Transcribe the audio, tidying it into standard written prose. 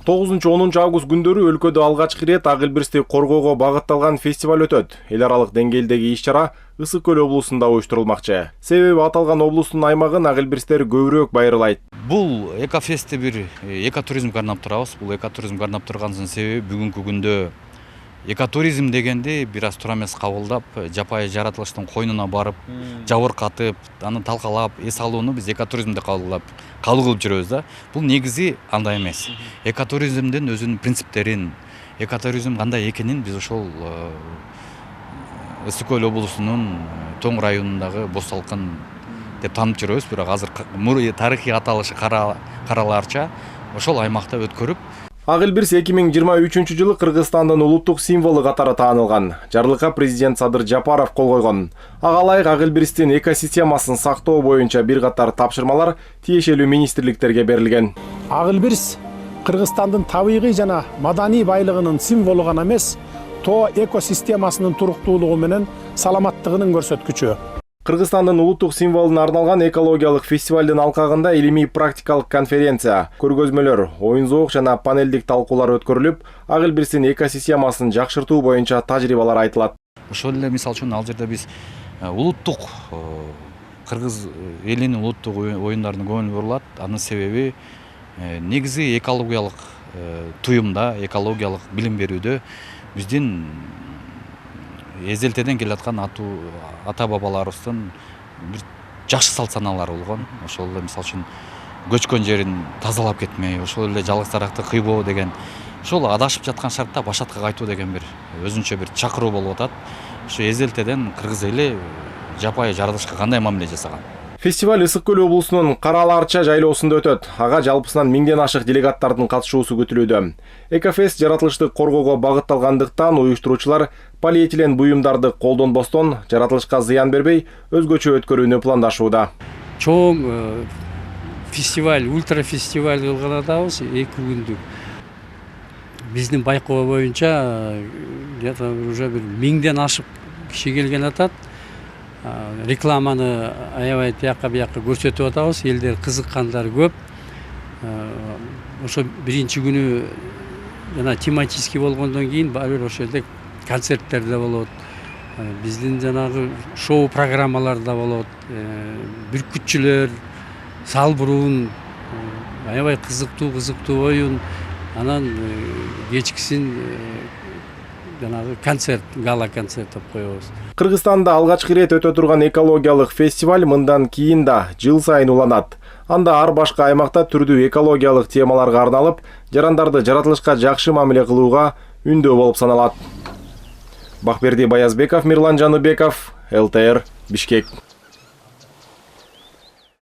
9-10 август күндөрү өлкөдө алгачкы ирет ак илбирсти коргоого багытталган фестиваль өтөт. Эл аралык деңгээлдеги иш-чара Ысык көл облусунда уюштурулмакчы. Себеби аталган облустун аймагын ак илбирстер көбүрөөк байырлайт. Бул экофестти бир экотуризмге арнап турабыз. Бул экотуризмге арнап турганыбыздын себеби бүгүнкү күндө экотуризм дегенди бир аз туура эмес кабылдап, жапайы жаратылыштын койнуна барып, жабыркатып, аны талкалап, эс алууну биз экотуризм деп кабыл кылып жүрөбүз да. Бул негизи андай эмес. Экотуризмдин өзүнүн принциптерин, экотуризм кандай экенин биз ошол Ысык көл облусунун Тоң районундагы Боз Салкын деп таанып жүрөбүз. Бирок азыр тарыхый аталышы каралаарча ошол аймакта өткөрүп, Ак илбирс 2023 жылы Кыргызстандын улуттук символу катары таанылган. Жарлыкка президент Садыр Жапаров кол койгон. Ага ылайык ак илбирстин экосистемасын сактоо боюнча бир катар тапшырмалар тиешелүү министрликтерге берилген. Ак илбирс Кыргызстандын табигый жана маданий байлыгынын символу гана эмес, тоо экосистемасынын туруктуулугу менен саламаттыгынын көрсөткүчү. Кыргызстандын улуттук символуна арналган экологиялык фестивалдын алкагында илимий практикалык конференция, көргөзмөлөр, оюн-зоок жана панелдик талкуулар өткөрүлүп, ак илбирстин экосистемасын жакшыртуу боюнча тажрыйбалар айтылат. Ошол эле мисалы үчүн ал жерде биз улуттук кыргыз элинин улуттук оюндарына көңүл бурулат. Анын себеби негизи экологиялык туюмда, экологиялык билим берүүдө биздин эзелтеден келаткан ата бабаларыбыздын бир жакшы салт санаалары болгон. Ошол эле мисалы үчүн көчкөн жерин тазалап кетмей, ошол эле жалгыз таракты кыйбоо деген, ошол адашып жаткан шартта башатка кайтуу деген бир өзүнчө бир чакыруу болуп атат. Ошо эзелтеден кыргыз эли жапайы жаратылышка кандай мамиле жасаган. Фестиваль Ысык көл облусунун Каралаарча жайлоосунда өтөт. Ага жалпысынан 1000ден ашык делегаттардын катышуусу күтүлүүдө. Экофест жаратылышты коргоого багытталгандыктан уюштуруучулар полиэтилен буюмдарды колдонбостон, жаратылышка зыян бербей, өзгөчө өткөрүүнү пландашууда. Чоң фестиваль, ультра фестиваль кылган атабыз 2 күндүк. Биздин байкоо боюнча уже бир 1000ден ашык киши келген атат. Рекламаны аябай тияққа бияққа көрсөтүп атабыз, элдер кызыккандар көп. Ошо биринчи күнү жана тематический болгондон кийин баары ошол жерде концерттер да болот. Биздин жанагы шоу программалар да болот. Бүркүтчүлөр, салбуруун, аябай кызыктуу оюн, анан кечкисин жанагы концерт, гала концерт деп коебуз. Кыргызстанда алгачкы ирет өтө турган экологиялык фестиваль мындан кийин да жыл сайын уланат. Анда ар башка аймакта түрдүү экологиялык темаларга арналып, жарандарды жаратылышка жакшы мамиле кылууга үндөө болуп саналат. Бакберди Баязбеков, Мирлан Жаныбеков, ЛТР, Бишкек.